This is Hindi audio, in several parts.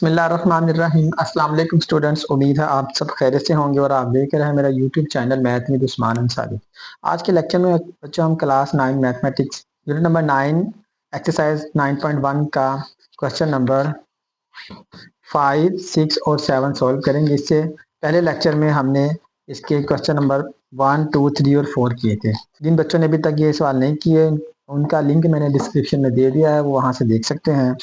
बिस्मिल्लाहिर्रहमानिर्रहीम। अस्सलाम वालेकुम स्टूडेंट्स, उम्मीद है आप सब खैरियत से होंगे और आप देख रहे हैं मेरा YouTube channel math with Usman Ansari. आज के लेक्चर में बच्चों हम class 9 mathematics unit number 9 exercise 9.1 का क्वेश्चन नंबर 5, 6 और 7 सॉल्व करेंगे। इससे पहले लेक्चर में हमने इसके क्वेश्चन नंबर 1, 2, 3 और 4 किए थे। जिन बच्चों ने अभी तक ये सवाल नहीं किए उनका लिंक मैंने डिस्क्रिप्शन में दे दिया है, वो वहाँ से देख सकते हैं।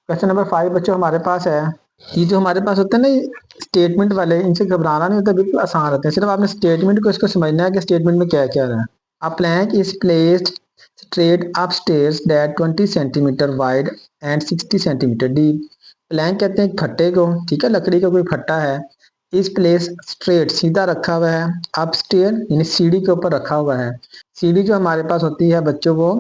क्वेश्चन नंबर 5 बच्चों हमारे पास है। ये जो हमारे पास होते हैं ना स्टेटमेंट वाले, इनसे घबराना नहीं होता, बिल्कुल आसान रहते हैं। सिर्फ आपने स्टेटमेंट को इसको समझना है कि स्टेटमेंट में क्या क्या रहा है। A plank is placed straight up stairs that 20 centimetre wide and 60 centimetre deep. Plank कहते हैं एक फट्टे को, ठीक है, लकड़ी का कोई फट्टा है। इस प्लेस स्ट्रेट सीधा रखा हुआ है, अप स्टेयर यानी सीढ़ी के ऊपर रखा हुआ है। सीढ़ी जो हमारे पास होती है बच्चों वो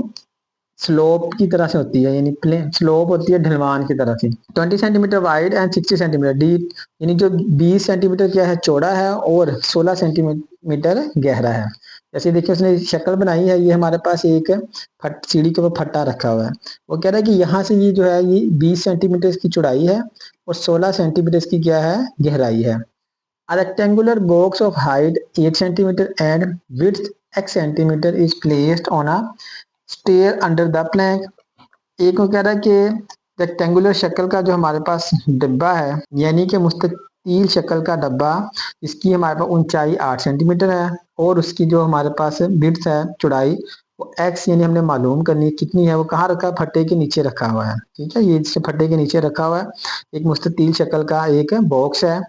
स्लोप की तरह से होती है, यानी प्लेन स्लोप होती है ढलवान की तरह से। 20 centimetre wide and 60 centimetre deep, यानी जो 20 सेंटीमीटर क्या है चौड़ा है और 16 सेंटीमीटर गहरा है। जैसे देखिए उसने शक्ल बनाई है, ये हमारे पास एक सीढ़ी के ऊपर फट्टा रखा हुआ है। वो कह रहा है कि यहाँ से ये जो है ये 20 सेंटीमीटर की चौड़ाई है और 16 सेंटीमीटर की क्या है गहराई है। A rectangular box of height 8 centimeter and width x centimeter is placed on a stair under the plank। एक वो कह रहा है कि रेक्टेंगुलर शक्ल का जो हमारे पास डिब्बा है, यानी कि मुस्ततील शक्ल का डब्बा, इसकी हमारे पास ऊंचाई 8 सेंटीमीटर है और उसकी जो हमारे पास विड्थ है चौड़ाई वो x यानी हमने मालूम करनी है कितनी है। वो कहाँ रखा है? फट्टे के नीचे रखा हुआ है, ठीक है। ये फट्टे के नीचे रखा हुआ है एक मुस्ततील शक्ल का एक बॉक्स है।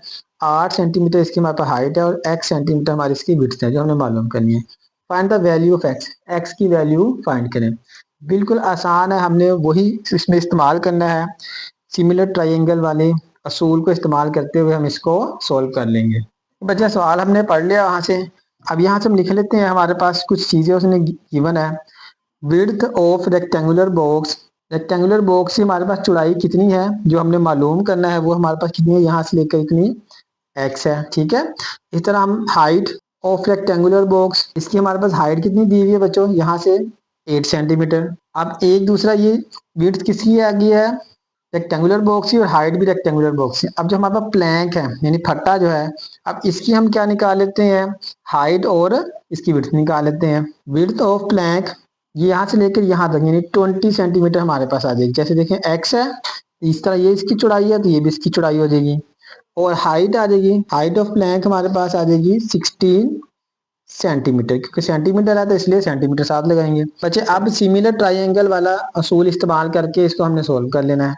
8 सेंटीमीटर इसकी हमारे पास हाइट है और x सेंटीमीटर हमारी इसकी विड्थ है जो हमने मालूम करनी है। Find the value of x की वैल्यू फाइंड करें। बिल्कुल आसान है, हमने वही इसमें इस्तेमाल करना है। सिमिलर ट्रायंगल वाले असूल को इस्तेमाल करते हुए हम इसको सॉल्व कर लेंगे। बच्चा सवाल हमने पढ़ लिया वहां से। अब यहाँ से हम लिख लेते हैं, हमारे पास कुछ चीजें उसने गिवन है। Width of rectangular box, rectangular box की हमारे पास चौड़ाई कितनी है जो हमने मालूम करना है, वो हमारे पास कितनी है, यहाँ से लेकर इतनी x है, ठीक है। इस तरह हम हाइट ऑफ रेक्टेंगुलर बॉक्स, इसकी हमारे पास हाइट कितनी दी हुई है बच्चों, यहाँ से 8 सेंटीमीटर। अब एक दूसरा ये विड्थ किसकी आ गई है, रेक्टेंगुलर बॉक्स की, और हाइट भी रेक्टेंगुलर बॉक्स की। अब जो हमारे पास प्लैंक है यानी फट्टा जो है, अब इसकी हम क्या निकाल लेते हैं, हाइट और इसकी विड्थ निकाल लेते हैं। विड्थ ऑफ प्लैंक ये यहाँ से लेकर यहाँ तक यानी 20 सेंटीमीटर हमारे पास आ जाएगी। जैसे देखें x है, इस तरह ये इसकी चौड़ाई है तो ये भी इसकी चौड़ाई हो जाएगी। और हाइट आ जाएगी, हाइट ऑफ प्लैंक हमारे पास आ जाएगी 16 सेंटीमीटर, क्योंकि सेंटीमीटर है तो इसलिए सेंटीमीटर साथ लगाएंगे। बच्चे अब सिमिलर ट्राइंगल वाला असूल इस्तेमाल करके इसको हमने सोल्व कर लेना है।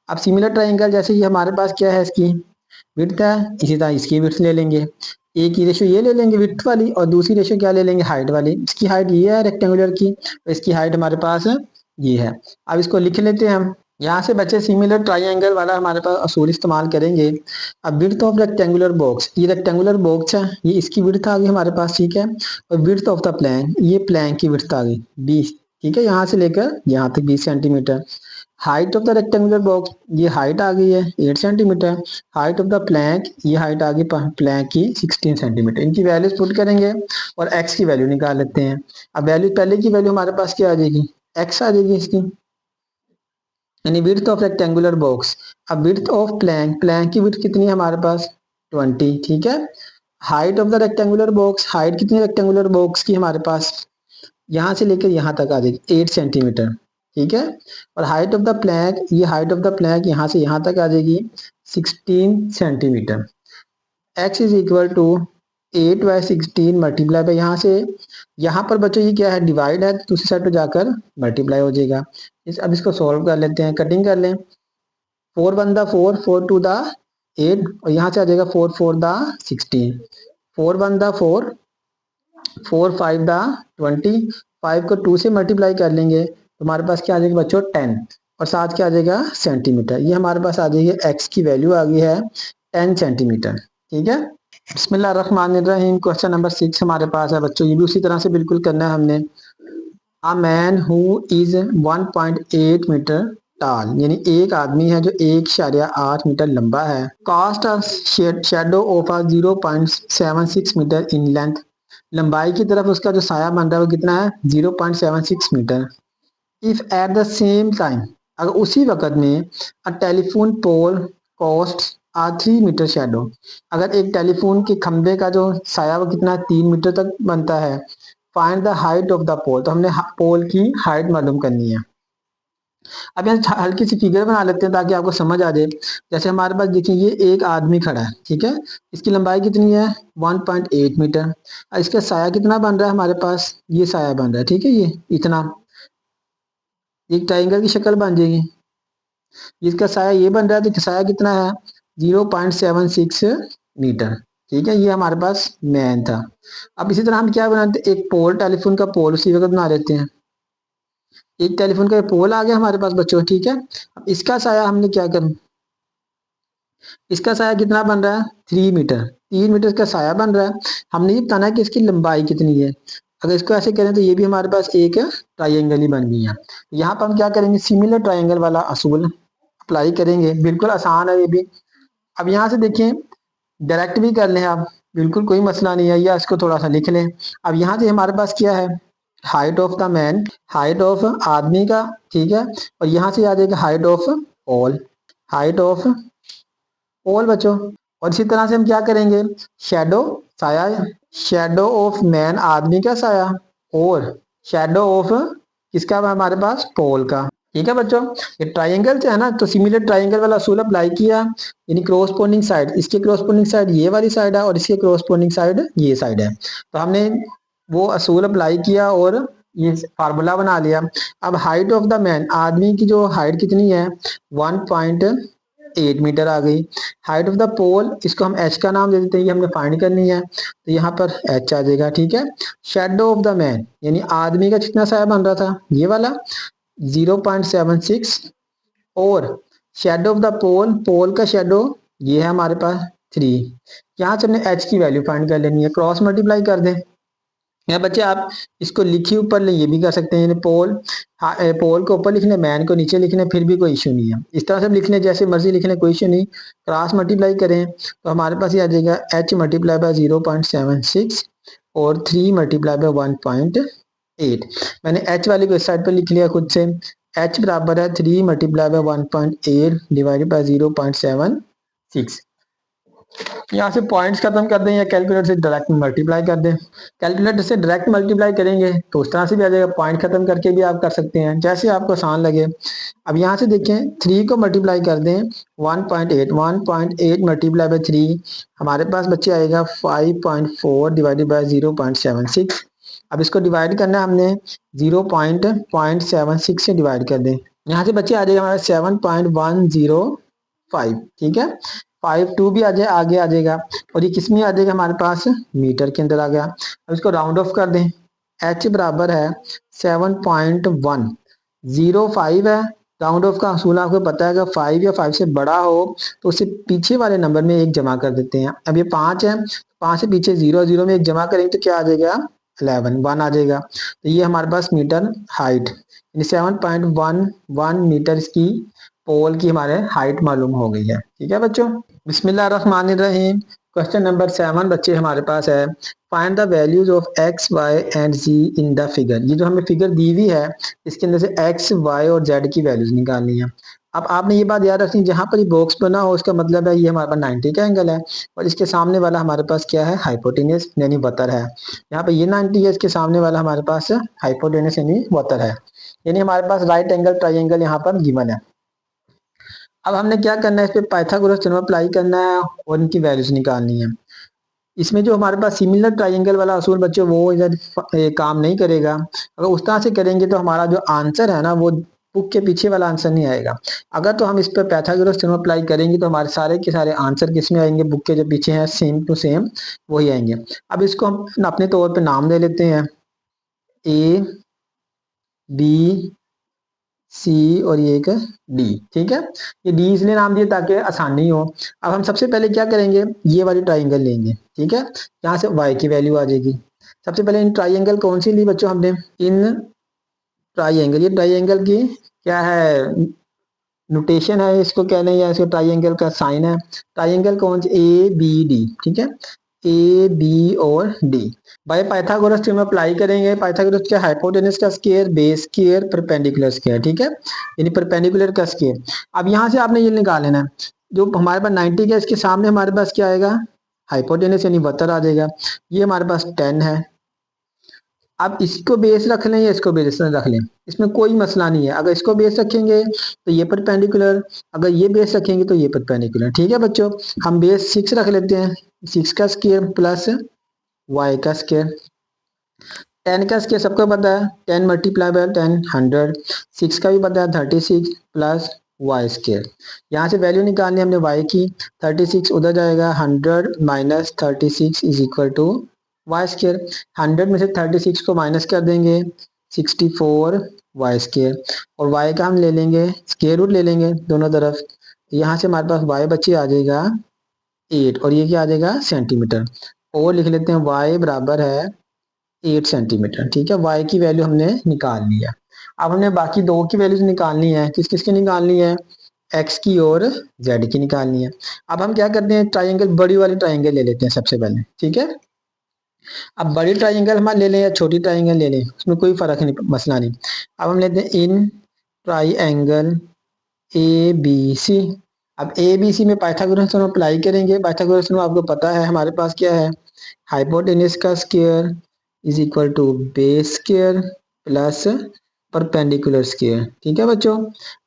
अब सिमिलर ट्राइंगल जैसे ये हमारे पास क्या है, इसकी विड्थ है, इसी तरह इसकी विड्थ ले लेंगे। एक की रेशो ये ले लेंगे विड्थ वाली और दूसरी रेशो क्या ले लेंगे, हाइट वाली। इसकी हाइट ये है रेक्टेंगुलर की, तो इसकी हाइट हमारे पास ये है। अब इसको लिख लेते हैं हम। यहाँ से बच्चे सिमिलर ट्राइंगल वाला हमारे पास असूल इस्तेमाल करेंगे। अब विड्थ ऑफ रेक्टेंगुलर बॉक्स, ये रेक्टेंगुलर बॉक्स है, ये इसकी विड्थ आ गई हमारे पास, ठीक है। और विड्थ ऑफ द प्लैंक, ये प्लैंक की विड्थ आ गई 20, ठीक है, यहाँ से लेकर यहाँ तक 20 centimetre. Height of the rectangular box, ये हाइट आ गई है 8 centimetre. Height of the plank, height height आ गई प्लैंक की 16 सेंटीमीटर। इनकी वैल्यूज पुट करेंगे और x की वैल्यू निकाल लेते हैं। अब वैल्यू, पहले की वैल्यू हमारे पास क्या आ जाएगी, x आ जाएगी इसकी, यानी विड्थ ऑफ रेक्टेंगुलर बॉक्स। अब विड्थ ऑफ प्लैंक, प्लैंक की विड्थ कितनी है हमारे पास 20, ठीक है। Height of the rectangular box, height कितनी रेक्टेंगुलर बॉक्स की हमारे पास, यहाँ से लेकर यहाँ तक आ जाएगी 8 सेंटीमीटर, ठीक है। और height of the plank, height of of the प्लैंक यहाँ से यहाँ तक आ जाएगी 16 centimetre. x is equal to 8/16 multiply by, यहाँ से यहाँ पर बच्चों ये क्या है, डिवाइड है, दूसरी साइड पे जाकर मल्टीप्लाई हो जाएगा। अब इसको सॉल्व कर लेते हैं, कटिंग कर लें। 4 1 द 4, 4 2 द 8 और यहाँ से आ जाएगा 4 4 द 16, 4 1 द 4, 4 5 द 20, 5 को 2 से मल्टीप्लाई कर लेंगे तो हमारे पास क्या आ जाएगा बच्चों 10, और साथ क्या आ जाएगा सेंटीमीटर। ये हमारे पास आ जाएगी x की वैल्यू आ गई है 10 सेंटीमीटर, ठीक है। बिस्मिल्लाहिर्रहमानिर्रहीम। क्वेश्चन नंबर 6 हमारे पास है बच्चों, ये भी उसी तरह से बिल्कुल करना है हमने। A man who is 1.8 metre tall, यानी एक आदमी है जो 1.8 मीटर लंबा है। Cast a shadow of a 0.76 metre in length, लंबाई की तरफ उसका जो साया बन रहा है वो कितना है 0.76 metre. If at the same time, अगर उसी वक्त में a telephone pole casts are 3 metre shadow. अगर एक टेलीफोन के खंबे का जो साया वो कितना 3 मीटर तक बनता है। Find the height of the pole, तो हमने पोल की हाइट मालूम करनी है। अब यहाँ हल्की सी फिगर बना लेते हैं ताकि आपको समझ आ जाए। जैसे हमारे पास देखिए ये एक आदमी खड़ा है, ठीक है। इसकी लंबाई कितनी है 1.8 मीटर। और इसका साया कितना बन रहा है हमारे पास, ये साया बन रहा है, ठीक है। ये इतना एक ट्राइंगल की शक्ल बन जाएगी। इसका साया ये बन रहा है, तो साया कितना है 0.76 मीटर, ठीक है। ये हमारे पास मैन था। अब इसी तरह हम क्या बनाते हैं, एक पोल, टेलीफोन का पोल उसी वक्त बना लेते हैं। एक टेलीफोन का पोल आ गया हमारे पास बच्चों, ठीक है। अब इसका साया हमने क्या कर, इसका साया कितना बन रहा है 3 मीटर, 3 मीटर का साया बन रहा है। हमने ये बताना है कि इसकी लंबाई कितनी है। अगर इसको ऐसे करें तो ये भी हमारे पास एक ट्राइंगल ही बन गई है। यहाँ पर हम क्या करेंगे, सिमिलर ट्राइंगल वाला असूल अप्लाई करेंगे। बिल्कुल आसान है ये भी। अब यहाँ से देखें, डायरेक्ट भी कर लें आप, बिल्कुल कोई मसला नहीं है, या इसको थोड़ा सा लिख लें। अब यहाँ से हमारे पास क्या है, height of the man, height of आदमी का, ठीक है। और यहाँ से आ जाएगा height of all, height of all बच्चों। और इसी तरह से हम क्या करेंगे, शेडो साया, शेडो ऑफ मैन आदमी का साया, और शेडो ऑफ किसका हमारे पास पोल का, ठीक है बच्चों। ये ट्राइंगल है ना, तो सिमिलर ट्राइंगल वाला असूल अप्लाई किया, यानी क्रॉसपोंडिंग साइड, इसके क्रॉसपोंडिंग साइड ये वाली साइड है और इसके क्रॉसपोंडिंग साइड ये साइड है। तो हमने वो असूल अप्लाई किया और ये फार्मूला बना लिया। अब हाइट ऑफ द मैन, आदमी की जो हाइट कितनी है 1.8 मीटर आ गई। हाइट ऑफ द पोल, इसको हम एच का नाम दे देते हैं, ये हमने फाइंड करनी है, तो यहाँ पर एच आ जाएगा, ठीक है। शेडो ऑफ द मैन, यानी आदमी का कितना साया बन रहा था ये वाला 0.76, और शेडो ऑफ द पोल, पोल का शेडो ये है हमारे पास 3। यहाँ से हमने एच की वैल्यू फाइंड कर लेनी है, क्रॉस मल्टीप्लाई कर दें। या बच्चे आप इसको लिखिए ऊपर ले, ये भी कर सकते हैं, पोल पोल को ऊपर लिखने, मैन को नीचे लिखने, फिर भी कोई इशू नहीं है। इस तरह से लिखने जैसे मर्जी लिखने, कोई इशू नहीं। क्रॉस मल्टीप्लाई करें तो हमारे पास ये आ जाएगा एच मल्टीप्लाई बाय 0.76 और 3 मल्टीप्लाई बाय 1.8। मैंने एच वाले को इस साइड पर लिख लिया खुद से। एच बराबर है 3 मल्टीप्लाई बाय 1.8 डिवाइडेड बाय 0.76। यहाँ से पॉइंट्स खत्म कर दें या कैलकुलेटर से डायरेक्ट मल्टीप्लाई कर दें। कैलकुलेटर से डायरेक्ट मल्टीप्लाई करेंगे तो उस तरह से भी आ जाएगा, पॉइंट खत्म करके भी आप कर सकते हैं, जैसे आपको आसान लगे। अब यहाँ से देखें 3 को मल्टीप्लाई कर दें 1.8, 1.8 मल्टीप्लाई बाय 3 हमारे पास बच्चे आएगा 5.4 डिवाइडेड बाय 0.76। अब इसको डिवाइड करना है हमने 0.76 से डिवाइड कर दें। यहाँ से बच्चे आ जाएगा हमारा 7.105, ठीक है। 5 2 भी आ जाए, आगे आ जाएगा, और ये किस में आ जाएगा हमारे पास मीटर के अंदर आ गया। अब इसको राउंड ऑफ कर दें, h बराबर है 7.105 है। राउंड ऑफ का असूल आपको पता है, अगर 5 या 5 से बड़ा हो तो उससे पीछे वाले नंबर में एक जमा कर देते हैं। अब ये 5 है, 5 से पीछे 0 0 में एक जमा करेंगे तो क्या आ जाएगा 11 1 आ जाएगा। तो ये हमारे पास मीटर हाइट, 7.11 मीटर की पोल की हमारे हाइट मालूम हो गई है, ठीक है बच्चों। बिस्मिल्लाहिर्रहमानिर्रहीम। क्वेश्चन नंबर 7 बच्चे हमारे पास है, find the values of x y and z in the figure. ये जो हमें फिगर दी हुई है इसके अंदर से एक्स वाई और जेड की वैल्यूज निकालनी है। अब आपने ये बात याद रखनी, जहां पर ये बॉक्स बना हो उसका मतलब है ये हमारे पास 90 का एंगल है, और इसके सामने वाला हमारे पास क्या है हाइपोटेनस यानी वतर है। यहाँ पे ये 90 है, इसके सामने वाला हमारे पास हाइपोटेनस यानी वतर है, यानी हमारे पास राइट एंगल ट्राइंगल यहाँ पर गिवन है। अब हमने क्या करना है, इस पे पाइथागोरस थ्योरम अप्लाई करना है और इनकी वैल्यूज निकालनी है। इसमें जो हमारे पास सिमिलर ट्राइंगल वाला असूल बच्चों वो इधर काम नहीं करेगा। अगर उस तरह से करेंगे तो हमारा जो आंसर है ना वो बुक के पीछे वाला आंसर नहीं आएगा। अगर तो हम इस पर पाइथागोरस थ्योरम अप्लाई करेंगे तो हमारे सारे के सारे आंसर किस में आएंगे, बुक के जो पीछे हैं सेम टू सेम वही आएंगे। अब इसको हम अपने तौर पर नाम दे लेते हैं ए बी सी और ये एक डी, ठीक है। ये डी इसलिए नाम दिए ताकि आसानी हो। अब हम सबसे पहले क्या करेंगे, ये वाली ट्राइंगल लेंगे, ठीक है। यहाँ से y की वैल्यू आ जाएगी। सबसे पहले इन ट्राइंगल कौन सी ली बच्चों हमने, इन ट्राइंगल, ये ट्राइंगल की क्या है नोटेशन है इसको कहने, या इसको ट्राइंगल का साइन है। ट्राइंगल कौन सी ए बी डी, ठीक है, ए बी और D. By Pythagoras theorem apply करेंगे। पाइथागोरस क्या, हाइपोटेनस का square, base square, perpendicular square, ठीक है, यानी परपेंडिकुलर का स्क्वायर। अब यहाँ से आपने ये निकाल लेना है जो हमारे पास 90 का इसके सामने हमारे पास क्या आएगा, हाइपोटेनस यानी वतर आ जाएगा। ये हमारे पास 10 है। अब इसको बेस रख लें या इसको बेस रख लें, इसमें कोई मसला नहीं है। अगर इसको बेस रखेंगे तो ये परपेंडिकुलर, अगर ये बेस रखेंगे तो ये परपेंडिकुलर। ठीक है बच्चों, हम बेस 6 रख लेते हैं। 6 का स्क्वायर प्लस वाई का स्क्वायर। 10 का स्क्वायर सबको पता है, 10 मल्टीप्लाई बाय 10 100। 6 का भी पता है 36 प्लस वाई स्क्वायर। यहाँ से वैल्यू निकालनी हमने वाई की, 36 उधर जाएगा, 100 minus 36 is equal to y square. 100 में से 36 को माइनस कर देंगे, 64 वाई स्क्वायर। और वाई का हम ले लेंगे स्क्वायर रूट ले लेंगे दोनों तरफ। यहाँ से हमारे पास वाई बच्चे आ जाएगा 8 और ये क्या आ जाएगा सेंटीमीटर। और लिख लेते हैं वाई बराबर है 8 सेंटीमीटर। ठीक है, y की वैल्यू हमने निकाल लिया। अब हमने बाकी दो की वैल्यूज निकालनी है। किस किस की निकालनी है, x की और z की निकालनी है। अब हम क्या करते हैं, ट्राइंगल बड़ी वाली ट्राइंगल ले लेते हैं सबसे पहले। ठीक है, अब बड़ी ट्राइंगल हम ले लें या छोटी ट्राइंगल ले लें, उसमें कोई फर्क नहीं, मसला नहीं। अब हम लेते हैं इन ट्राइंगल ए बी सी। अब ए बी सी में पाइथागोरस थ्योरम अप्लाई करेंगे। पाइथागोरस थ्योरम आपको पता है हमारे पास क्या है, हाइपोटेनस का square is equal to base square plus perpendicular square. ठीक है बच्चों,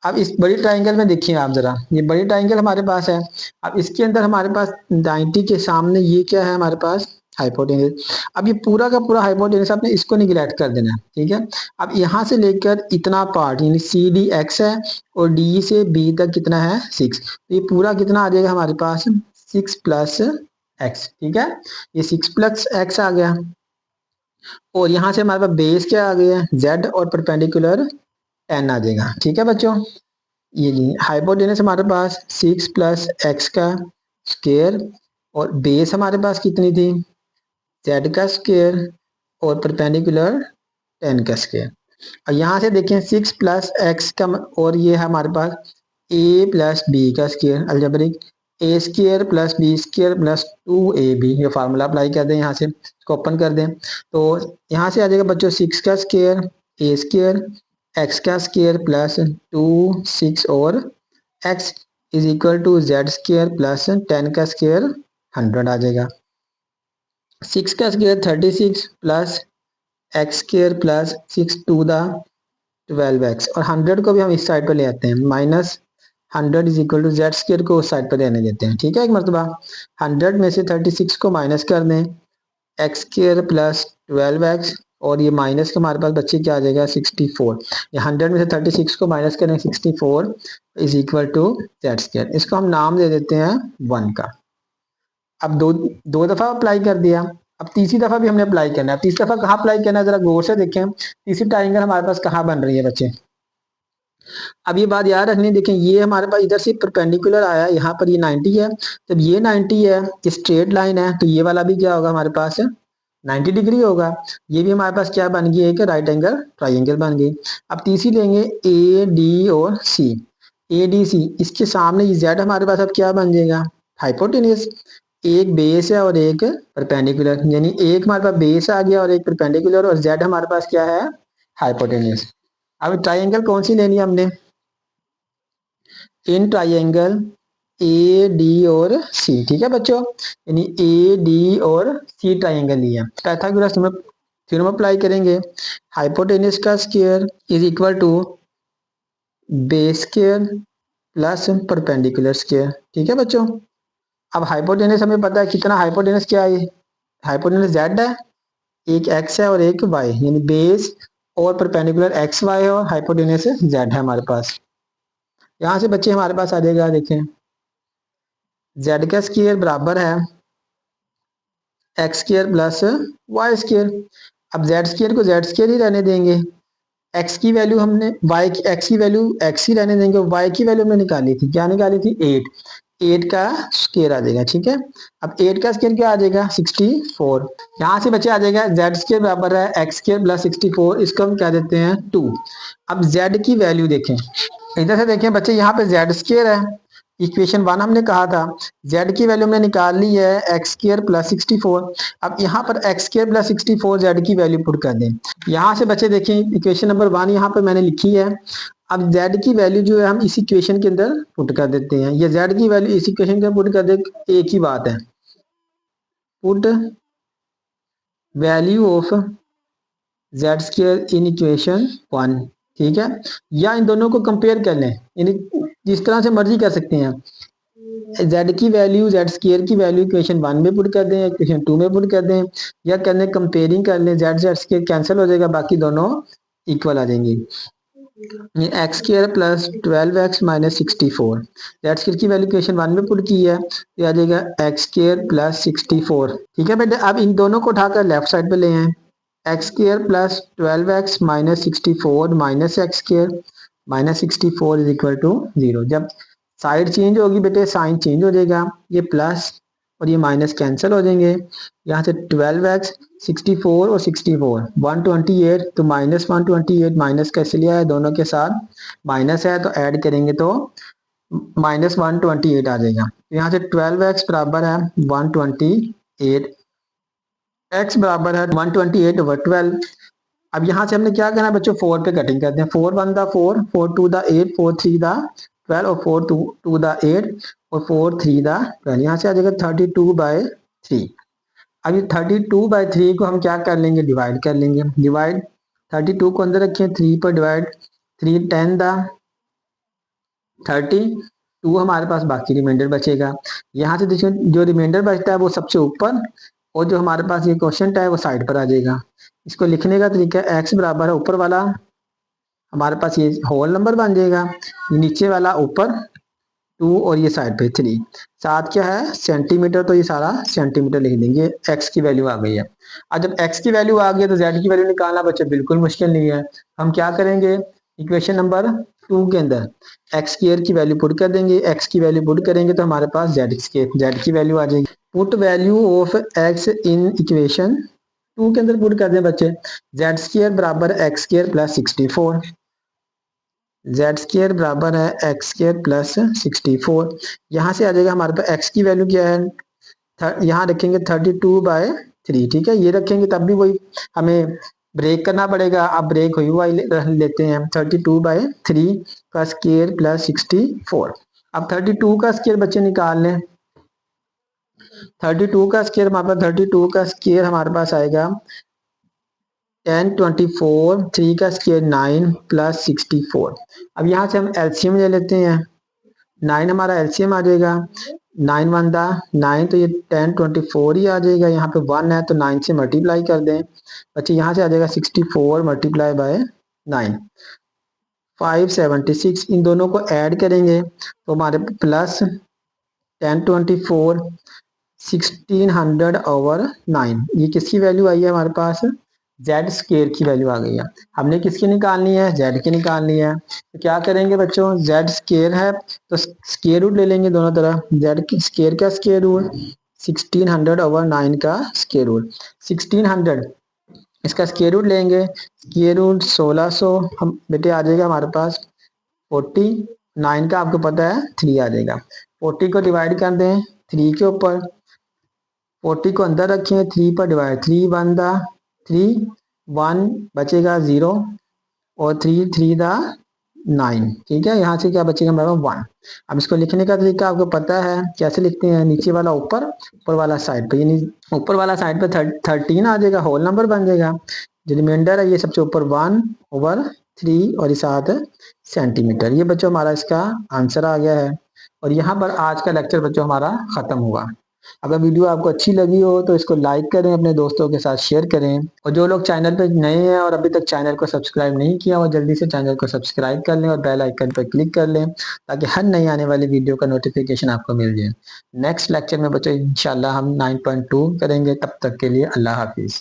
अब इस बड़ी ट्राइंगल में देखिए आप जरा, ये बड़ी ट्राइंगल हमारे पास है। अब इसके अंदर हमारे पास 90 के सामने ये क्या है हमारे पास, हाइपोटेनस। अब ये पूरा का पूरा हाइपोटेनस आपने इसको निगलेक्ट कर देना है। ठीक है, अब यहाँ से लेकर इतना पार्ट यानी सी डी एक्स है और डी से बी तक कितना है 6, तो ये पूरा कितना आ जाएगा हमारे पास 6 प्लस एक्स। ठीक है, ये 6 प्लस एक्स आ गया और यहाँ से हमारे पास बेस क्या आ गया z और परपेंडिकुलर 10 आ जाएगा। ठीक है बच्चों, ये हाइपोटेनस हमारे पास 6 प्लस एक्स का स्क्वायर और बेस हमारे पास कितनी थी z का स्क्वायर और परपेंडिकुलर 10 का स्क्वायर। और यहाँ से देखें 6 प्लस एक्स का और ये है हमारे पास a प्लस बी का square, algebraic A square plus B square plus 2ab। ये फार्मूला अप्लाई कर दें, यहाँ से इसको ओपन कर दें तो यहाँ से आ जाएगा बच्चों 6 का स्क्वायर ए स्क्वायर एक्स का स्क्वायर प्लस 2 6 और x is equal to z square plus 10 का स्क्वायर 100 आ जाएगा। 6 का square 36 plus x square plus 6 to the 12x और 100 को भी हम इस साइड पर ले आते हैं, minus 100 is equal to z square को उस साइड पर रहने देते हैं। ठीक है, एक मरतबा 100 में से 36 को माइनस कर दें, एक्स स्क्वायर प्लस 12x और ये माइनस के हमारे पास बच्चे क्या आ जाएगा 64। ये 100 में से 36 को माइनस करें 64 is equal to z square. इसको हम नाम दे देते हैं 1 का। अब दो दफा अप्लाई कर दिया, अब तीसरी दफा भी हमने अप्लाई करना है। तीसरी दफा कहाँ अप्लाई करना है जरा गौर से देखें, तीसरी ट्राइंगल हमारे पास कहाँ बन रही है बच्चे। अब ये बात याद रखनी, देखें ये हमारे पास इधर से परपेंडिकुलर आया, यहाँ पर ये 90 है। जब ये 90 है, ये स्ट्रेट लाइन है, तो ये वाला भी क्या होगा हमारे पास 90 डिग्री होगा। ये भी हमारे पास क्या बन गई, एक राइट एंगल ट्राइंगल बन गई। अब तीसरी लेंगे ए डी और सी, ए डी सी, इसके सामने ये जेड हमारे पास अब क्या बन जाएगा हाइपोटेनस। एक बेस है और एक परपेंडिकुलर, यानी एक हमारे पास बेस आ गया और एक परपेंडिकुलर और जेड हमारे पास क्या है हाइपोटेनस। अब ट्राइंगल कौन सी लेनी है हमने, इन ट्राइंगल ए डी और सी। ठीक है बच्चों, यानी ए डी और सी ट्राइंगल लिया। पाइथागोरस थ्योरम अप्लाई करेंगे, हाइपोटेनस का square is equal to base square plus perpendicular square. ठीक है बच्चों, अब हाइपोटेनस हमें पता है कितना, हाइपोटेनस क्या है, हाइपोटेनस जेड है, एक एक्स है और एक वाई, यानी बेस और परपेंडिकुलर एक्स वाई है और हाइपोटेनस जेड है हमारे पास। यहाँ से बच्चे हमारे पास आ जाएगा, देखें जेड का स्क्वायर बराबर है x square plus y square. अब जेड स्क्वायर को जेड स्क्वायर ही रहने देंगे, एक्स की वैल्यू हमने वाई की एक्स की वैल्यू एक्स ही रहने देंगे, वाई की वैल्यू हमने निकाली थी, क्या निकाली थी 8, 8 का स्क्वायर आ जाएगा। ठीक है, अब 8 का स्क्वायर क्या आ जाएगा 64। यहाँ से बच्चे आ जाएगा जेड स्क्वायर बराबर है एक्स स्क्वायर प्लस 64, इसको हम क्या देते हैं 2। अब जेड की वैल्यू देखें, इधर से देखें बच्चे, यहाँ पे जेड स्क्वायर है, इक्वेशन 1 हमने कहा था, z की वैल्यू हमने निकाल ली है एक्स स्क्वायर प्लस 64। अब यहाँ पर एक्स स्क्वायर प्लस 64 z की वैल्यू पुट कर दें। यहाँ से बच्चे देखें इक्वेशन नंबर 1 यहाँ पर मैंने लिखी है, अब z की वैल्यू जो है हम इस इक्वेशन के अंदर पुट कर देते हैं। ये z की वैल्यू इस इक्वेशन के अंदर पुट कर दे, एक ही बात है, put value of z square in equation 1, ठीक है। या इन दोनों को कंपेयर कर लें, यानी जिस तरह से मर्जी कर सकते हैं। z की वैल्यू z स्क्वायर की वैल्यू इक्वेशन 1 में पुट कर दें, इक्वेशन 2 में पुट कर दें, या करने कंपेयरिंग कर लें, z स्क्वायर कैंसिल हो जाएगा, बाकी दोनों इक्वल आ जाएंगे। ये x square plus 12x minus 64, Z square की वैल्यू इक्वेशन 1 में पुट की है, तो आ जाएगा एक्स स्क्र प्लस 64, ठीक है बेटे। अब इन दोनों को उठाकर लेफ्ट साइड पे ले आए, x square plus 12x minus 64 minus x square minus 64 is equal to 0। जब साइड चेंज होगी बेटे, साइन चेंज हो जाएगा, ये प्लस और ये माइनस कैंसिल हो जाएंगे। यहाँ से 12x 64 और 64 128, तो माइनस 128 माइनस कैसे लिया है, दोनों के साथ माइनस है, तो ऐड करेंगे तो माइनस 128 आ जाएगा। तो यहाँ से 12x बराबर है 128, x बराबर है 128 ओवर 12। अब यहाँ से हमने क्या करना है बच्चों, 4 पे कटिंग करते हैं। 4 1 दा 4, 4 2 दा 8, 4 3 दा 12 और 4 2 दा 8 और 4 3 दा 12। यहाँ से आ जाएगा 32/3। अब ये 32/3 को हम क्या कर लेंगे, डिवाइड कर लेंगे। डिवाइड 32 को अंदर रखें, 3 पर डिवाइड 3 10 दा 32 हमारे पास बाकी रिमाइंडर बचेगा। यहाँ से देखिए जो रिमाइंडर बचता है वो सबसे ऊपर, और जो हमारे पास ये क्वेश्चन है वो साइड पर आ जाएगा। इसको लिखने का तरीका x बराबर है, ऊपर वाला हमारे पास ये होल नंबर बन जाएगा, नीचे वाला ऊपर 2 और ये साइड पे 3, साथ क्या है सेंटीमीटर, तो ये सारा सेंटीमीटर लिख देंगे। x की वैल्यू आ गई है। अब जब x की वैल्यू आ गई है तो z की वैल्यू निकालना बच्चे बिल्कुल मुश्किल नहीं है। हम क्या करेंगे, इक्वेशन नंबर 2 के अंदर एक्स स्क्वायर की वैल्यू पुट कर देंगे, x की वैल्यू पुट करेंगे तो हमारे पास z की वैल्यू आ जाएगी। Put value of x in equation 2 के अंदर पुट कर दें बच्चे, जेड स्क्वायर बराबर x square plus 64, Z square बराबर है एक्स स्क्वायर प्लस 64। यहाँ से आ जाएगा हमारे पास x की वैल्यू क्या है, यहाँ रखेंगे 32/3, ठीक है। ये रखेंगे तब भी वही हमें ब्रेक करना पड़ेगा। अब ब्रेक हुई हुआ लेते हैं, 32/3 का स्क्वायर प्लस 64। अब 32 का स्क्वायर बच्चे निकाल लें, 32 का स्क्वायर हमारे पास 32 का स्क्वायर हमारे पास आएगा 10 24, 3 का स्क्वायर 9 प्लस 64। अब यहाँ से हम एलसीएम ले लेते हैं, 9 हमारा एलसीएम आ जाएगा, 9 1 दा 9, तो ये 10 24 ही आ जाएगा। यहाँ पे 1 है तो 9 से मल्टीप्लाई कर दें बच्चे, यहाँ से आ जाएगा 64 मल्टीप्लाई बाय 9 576। इन दोनों को ऐड करेंगे तो हमारे प्लस 10 24 1600 ओवर 9, ये किसकी वैल्यू आई है हमारे पास, जेड स्क्वायर की वैल्यू आ गई है। हमने किसकी निकालनी है, जेड की निकालनी है। तो क्या करेंगे बच्चों, जेड स्क्वायर है तो स्क्वायर रूट ले लेंगे दोनों तरफ, जेड की स्क्वायर का स्क्वायर रूट 1600 ओवर 9 का स्क्वायर रूट 1600, इसका स्क्वायर रूट लेंगे, स्क्वायर रूट 1600 हम बेटे आ जाएगा हमारे पास 40, 9 का आपको पता है 3 आ जाएगा। 40 को डिवाइड कर दें 3 के ऊपर, 40 को अंदर रखें, 3 पर डिवाइड 3 1 दा 3, 1 बचेगा 0 और 3 3 दा 9, ठीक है। यहाँ से क्या बचेगा हमारा 1। अब इसको लिखने का तरीका आपको पता है, कैसे लिखते हैं, नीचे वाला ऊपर, ऊपर वाला साइड पे, यानी ऊपर वाला साइड पे 13 आ जाएगा, होल नंबर बन जाएगा। जो रिमाइंडर है ये सबसे ऊपर 1/3 और इस साथ सेंटीमीटर। ये बच्चों हमारा इसका आंसर आ गया है। और यहाँ पर आज का लेक्चर बच्चों हमारा खत्म हुआ। अगर वीडियो आपको अच्छी लगी हो तो इसको लाइक करें, अपने दोस्तों के साथ शेयर करें, और जो लोग चैनल पर नए हैं और अभी तक चैनल को सब्सक्राइब नहीं किया वो जल्दी से चैनल को सब्सक्राइब कर लें और बेल आइकन पर क्लिक कर लें, ताकि हर नई आने वाली वीडियो का नोटिफिकेशन आपको मिल जाए। नेक्स्ट लेक्चर में बच्चों इंशाल्लाह हम 9.2 करेंगे। तब तक के लिए अल्लाह हाफिज़।